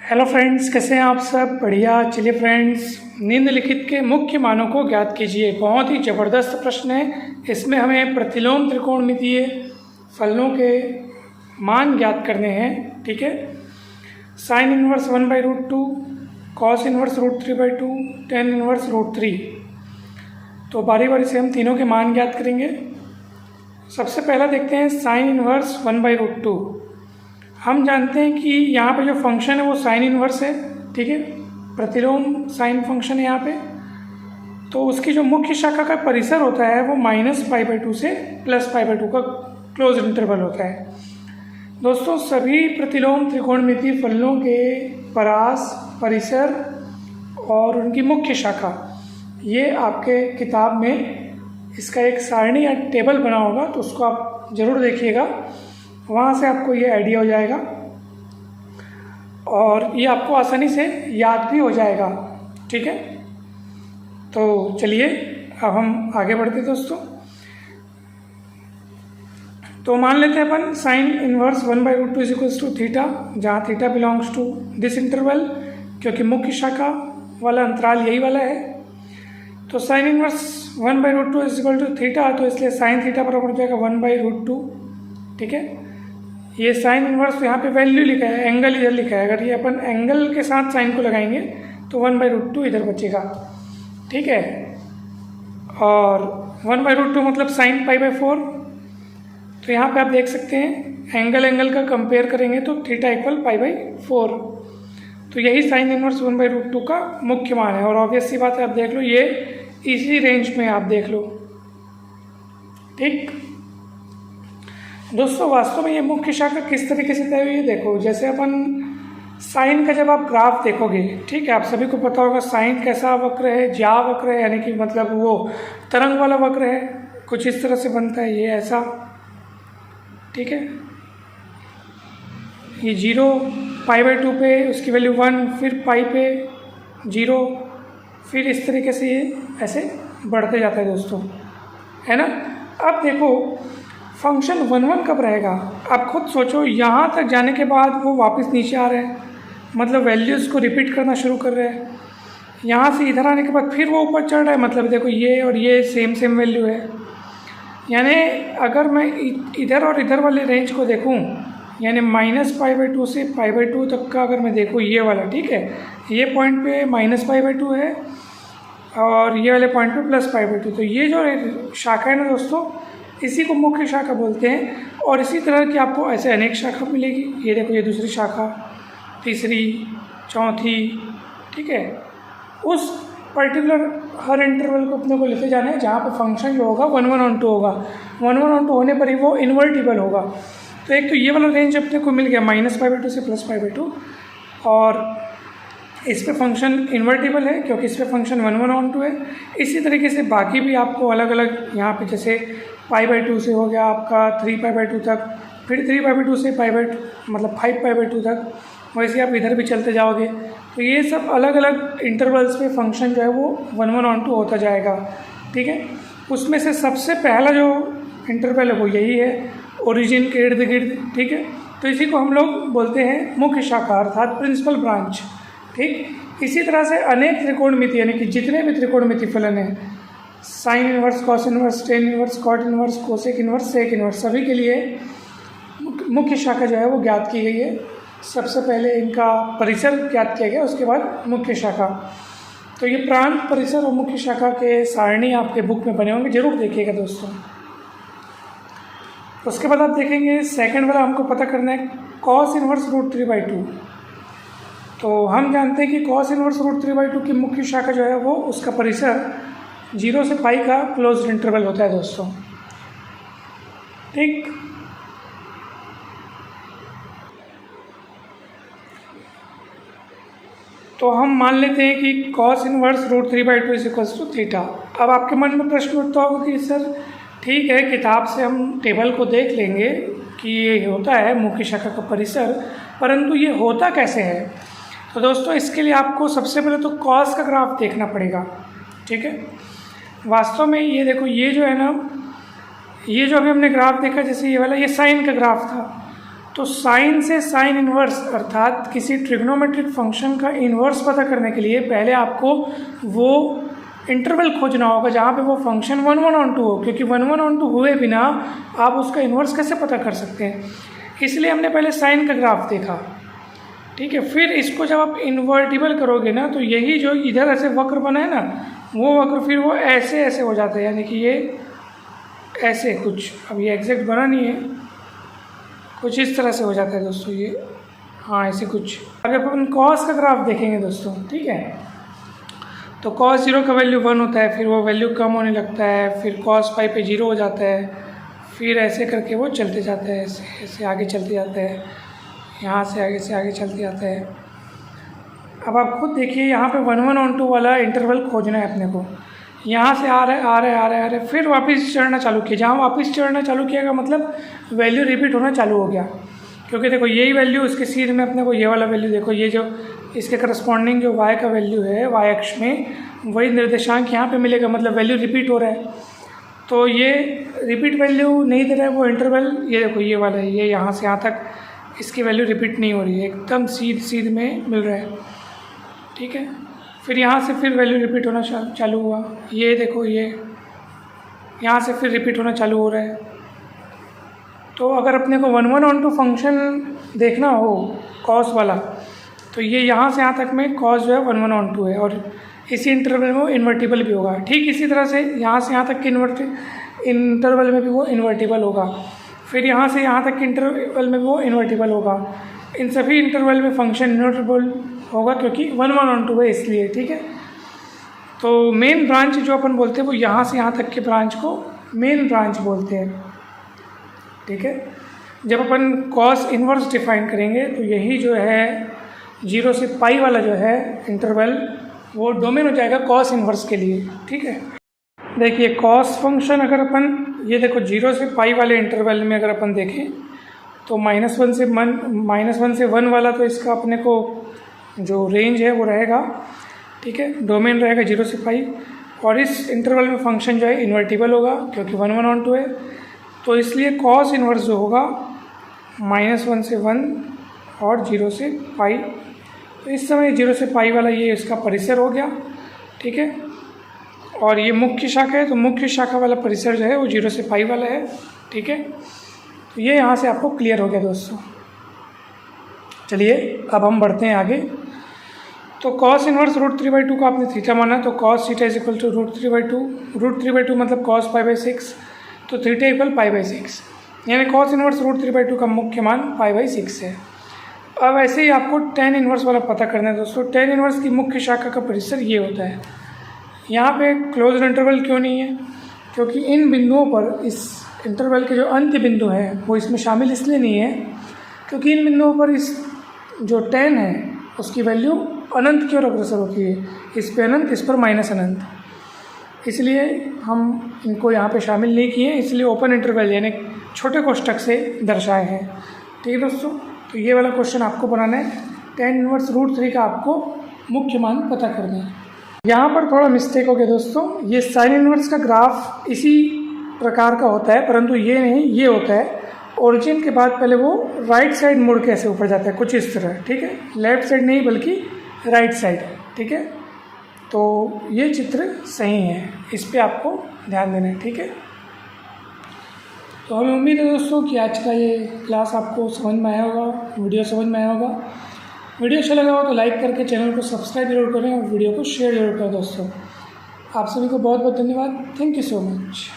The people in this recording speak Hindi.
हेलो फ्रेंड्स, कैसे हैं आप सब? बढ़िया। चलिए फ्रेंड्स, निम्नलिखित के मुख्य मानों को ज्ञात कीजिए। बहुत ही ज़बरदस्त प्रश्न है। इसमें हमें प्रतिलोम त्रिकोणमितीय फलनों के मान ज्ञात करने हैं। ठीक है। Sign inverse 1/√2, cos inverse √3/2, tan inverse √3। तो बारी बारी से हम तीनों के मान ज्ञात करेंगे। सबसे पहला देखते हैं साइन इनवर्स 1/√2। हम जानते हैं कि यहाँ पे जो फंक्शन है वो साइन इनवर्स है। ठीक है, प्रतिलोम साइन फंक्शन है यहाँ पे। तो उसकी जो मुख्य शाखा का परिसर होता है वो -π/2 से +π/2 का क्लोज इंटरवल होता है। दोस्तों, सभी प्रतिलोम त्रिकोणमितीय फलनों के परास, परिसर और उनकी मुख्य शाखा, ये आपके किताब में इसका एक सारणी या टेबल बना होगा, तो उसको आप ज़रूर देखिएगा। वहाँ से आपको ये आइडिया हो जाएगा और ये आपको आसानी से याद भी हो जाएगा। ठीक है, तो चलिए अब हम आगे बढ़ते हैं दोस्तों। तो मान लेते हैं अपन साइन इनवर्स 1/√2 = थीटा, जहाँ theta belongs to this interval, क्योंकि मुख्य शाखा वाला अंतराल यही वाला है। तो साइन इनवर्स 1/√2 = थीटा, तो इसलिए साइन थीटा बराबर हो जाएगा 1/√2। ठीक है, ये साइन इनवर्स यहाँ पे वैल्यू लिखा है, एंगल इधर लिखा है। अगर ये अपन एंगल के साथ साइन को लगाएंगे तो 1/√2 इधर बचेगा। ठीक है, और 1/√2 मतलब साइन π/4। तो यहाँ पे आप देख सकते हैं एंगल का कंपेयर करेंगे तो थीटा = π/4। तो यही साइन इनवर्स 1/√2 का मुख्य मान है। और ऑब्वियस सी बात है, आप देख लो ये इसी रेंज में आप देख लो। ठीक दोस्तों, वास्तव में ये मुख्य शाखा किस तरीके से तय हुई है देखो। जैसे अपन साइन का जब आप ग्राफ देखोगे, ठीक है, आप सभी को पता होगा साइन कैसा वक्र है, ज्या वक्र है, यानी कि मतलब वो तरंग वाला वक्र है। कुछ इस तरह से बनता है, ये ऐसा। ठीक है, ये 0 π/2 पे उसकी वैल्यू 1, फिर पाई पे 0, फिर इस तरीके से ये ऐसे बढ़ते जाता है दोस्तों, है ना। अब देखो फंक्शन 1 कब रहेगा, आप खुद सोचो। यहाँ तक जाने के बाद वो वापस नीचे आ रहे हैं, मतलब वैल्यूज़ को रिपीट करना शुरू कर रहे हैं। यहाँ से इधर आने के बाद फिर वो ऊपर चढ़ रहा है, मतलब देखो ये और ये सेम वैल्यू है। यानी अगर मैं इधर और इधर वाले रेंज को देखूँ, यानी -π/2 से π/2 तक का अगर मैं देखूँ, ये वाला, ठीक है, ये पॉइंट पे -π/2 है और ये वाले पॉइंट पे +π/2। तो ये जो शाखा है ना दोस्तों, इसी को मुख्य शाखा बोलते हैं। और इसी तरह की आपको ऐसे अनेक शाखा मिलेगी। ये देखो, ये दूसरी शाखा, तीसरी, चौथी। ठीक है, उस पर्टिकुलर हर इंटरवल को अपने को लेते जाना है, जहाँ पे फंक्शन जो होगा 1/2 होगा। 1/2 होने पर ही वो इन्वर्टिबल होगा। तो एक तो ये वाला रेंज अपने को मिल गया -π/2 से +π/2, और इस पे फंक्शन इन्वर्टिबल है क्योंकि इस पे फंक्शन 1/2 है। इसी तरीके से बाकी भी आपको अलग अलग यहाँ पे, जैसे π/2 से हो गया आपका 3π/2 तक, फिर 3π/2 से मतलब 5π/2 तक, वैसे आप इधर भी चलते जाओगे। तो ये सब अलग अलग इंटरवल्स पे फंक्शन जो है वो 1/2 होता जाएगा। ठीक है, उसमें से सबसे पहला जो इंटरवल है वो यही है, ओरिजिन के इर्द गिर्द। ठीक है, तो इसी को हम लोग बोलते हैं मुख्य शाखा, अर्थात प्रिंसिपल ब्रांच। ठीक, इसी तरह से अनेक त्रिकोणमिति, यानी कि जितने भी त्रिकोणमिति फलन हैं, sine inverse, cos inverse, tan inverse, cot inverse, cosec inverse, sec inverse, सभी के लिए मुख्य शाखा जो है वो ज्ञात की गई है। सबसे पहले इनका परिसर ज्ञात किया गया, उसके बाद मुख्य शाखा। तो ये प्रांत, परिसर और मुख्य शाखा के सारणी आपके बुक में बने होंगे, जरूर देखिएगा दोस्तों। उसके बाद आप देखेंगे सेकंड वाला हमको पता करना है कॉस इनवर्स √3/2। तो हम जानते हैं कि कॉस इनवर्स √3/2 की मुख्य शाखा जो है वो, उसका परिसर 0 से पाई का क्लोज इंटरवल होता है दोस्तों। ठीक, तो हम मान लेते हैं कि कॉस इनवर्स √3/2 = थीटा। अब आपके मन में प्रश्न उठता होगा कि सर ठीक है, किताब से हम टेबल को देख लेंगे कि ये होता है मुख्य शाखा का परिसर, परंतु ये होता कैसे है। तो दोस्तों, इसके लिए आपको सबसे पहले तो कॉस का ग्राफ देखना पड़ेगा। ठीक है, वास्तव में ये देखो, ये जो है ना, ये जो अभी हमने ग्राफ देखा, जैसे ये वाला, ये साइन का ग्राफ था। तो साइन से साइन इन्वर्स अर्थात किसी ट्रिग्नोमेट्रिक फंक्शन का इन्वर्स पता करने के लिए पहले आपको वो इंटरवल खोजना होगा जहाँ पे वो फंक्शन 1 1 ऑन 2 हो, क्योंकि 1 1 ऑन 2 हुए बिना आप उसका इन्वर्स कैसे पता कर सकते हैं। इसलिए हमने पहले साइन का ग्राफ देखा, ठीक है। फिर इसको जब आप इन्वर्टिबल करोगे ना तो यही जो इधर ऐसे वक्र बना है ना, वो वक्र फिर वो ऐसे ऐसे हो जाता है, यानी कि ये ऐसे कुछ, अब ये एग्जैक्ट बना नहीं है, कुछ इस तरह से हो जाता है दोस्तों ये, हाँ ऐसे कुछ। अगर अपन कॉस का ग्राफ देखेंगे दोस्तों, ठीक है, तो कॉस 0 का वैल्यू 1 होता है, फिर वो वैल्यू कम होने लगता है, फिर कॉस पाई पे 0 हो जाता है, फिर ऐसे करके वो चलते जाता है, ऐसे ऐसे आगे चलते जाता है, यहाँ से आगे चलते जाता है। अब आप खुद देखिए यहाँ पे 1 1 ऑन 2 वाला इंटरवल खोजना है अपने को। यहाँ से आ रहा है, फिर वापस चढ़ना चालू किया। जहाँ वापस चढ़ना चालू किया का मतलब वैल्यू रिपीट होना चालू हो गया, क्योंकि देखो यही वैल्यू इसके सीध में अपने को ये वाला वैल्यू देखो, ये जो इसके करस्पॉन्डिंग जो y का वैल्यू है y अक्ष में, वही निर्देशांक यहाँ पे मिलेगा, मतलब वैल्यू रिपीट हो रहा है। तो ये रिपीट वैल्यू नहीं दे रहा है वो इंटरवल, ये देखो ये वाला है, ये यहाँ से यहाँ तक इसकी वैल्यू रिपीट नहीं हो रही है, एकदम सीध में मिल रहा है, ठीक है। फिर यहाँ से फिर वैल्यू रिपीट होना चालू हुआ, ये देखो ये यहाँ से फिर रिपीट होना चालू हो रहा है। तो अगर अपने को 1 1 ऑन 2 फंक्शन देखना हो कॉस वाला, तो ये यहाँ से यहाँ तक में कॉस जो है 1 1 ऑन 2 है, और इसी इंटरवल में वो इन्वर्टिबल भी होगा। ठीक इसी तरह से यहाँ से यहाँ तक के इंटरवल में भी वो इन्वर्टिबल होगा, फिर यहाँ से यहाँ तक के इंटरवल में वो इन्वर्टिबल होगा। इन सभी इंटरवल में फंक्शन इन्वर्टिबल होगा क्योंकि 1 1 ऑन 2 है इसलिए, ठीक है। तो मेन ब्रांच जो अपन बोलते हैं वो यहाँ से यहाँ तक के ब्रांच को मेन ब्रांच बोलते हैं, ठीक है। जब अपन कॉस इन्वर्स डिफाइन करेंगे तो यही जो है 0 से पाई वाला जो है इंटरवल वो डोमेन हो जाएगा कॉस इन्वर्स के लिए, ठीक है। देखिए कॉस फंक्शन अगर अपन ये देखो 0 से पाई वाले इंटरवल में अगर अपन देखें तो -1 से 1 वाला तो इसका अपने को जो रेंज है वो रहेगा, ठीक है, डोमेन रहेगा 0 से पाई, और इस इंटरवल में फंक्शन जो है इन्वर्टिबल होगा क्योंकि 1 1 ऑन 2 है, तो इसलिए कॉस इन्वर्स जो होगा -1 से 1 और 0 से पाई। तो इस समय 0 से पाई वाला ये इसका परिसर हो गया, ठीक है, और ये मुख्य शाखा है, तो मुख्य शाखा वाला परिसर जो है वो 0 से पाई वाला है, ठीक है। तो ये यहाँ से आपको क्लियर हो गया दोस्तों। चलिए अब हम बढ़ते हैं आगे। तो कॉस इन्वर्स √3/2 का आपने थीटा माना, तो cos theta is equal to √3/2, √3/2 मतलब कॉस π/6, तो थीटा इक्वल π/6, यानी कॉस इन्वर्स √3/2 का मुख्य मान π/6 है। अब ऐसे ही आपको tan इन्वर्स वाला पता करना है दोस्तों। tan इन्वर्स की मुख्य शाखा का परिसर ये होता है। यहाँ पे क्लोज इंटरवल क्यों नहीं है? क्योंकि इन बिंदुओं पर इस इंटरवल के जो अंत्य बिंदु हैं वो इसमें शामिल इसलिए नहीं है क्योंकि इन बिंदुओं पर इस जो tan है उसकी वैल्यू अनंत की ओर अग्रसर होती है, इस पे अनंत, इस पर माइनस अनंत, इसलिए हम इनको यहाँ पे शामिल नहीं किए, इसलिए ओपन इंटरवल यानी छोटे कोष्ठक से दर्शाए हैं, ठीक है दोस्तों। तो ये वाला क्वेश्चन आपको बनाना है, tan इन्वर्स √3 का आपको मुख्य मान पता करना है। यहाँ पर थोड़ा मिस्टेक हो गया दोस्तों, ये साइन इन्वर्स का ग्राफ इसी प्रकार का होता है, परंतु ये नहीं, ये होता है ओरिजिन के बाद पहले वो राइट साइड मुड़ के ऐसे ऊपर जाता है कुछ इस तरह, ठीक है, लेफ्ट साइड नहीं बल्कि राइट साइड, ठीक है। तो ये चित्र सही है, इस पे आपको ध्यान देना है, ठीक है। तो हमें उम्मीद है दोस्तों कि आज का ये क्लास आपको समझ में आया होगा, वीडियो समझ में आया होगा। वीडियो अच्छा लगा हो तो लाइक करके चैनल को सब्सक्राइब जरूर करें और वीडियो को शेयर जरूर करें दोस्तों। आप सभी को बहुत बहुत धन्यवाद। Thank you so much.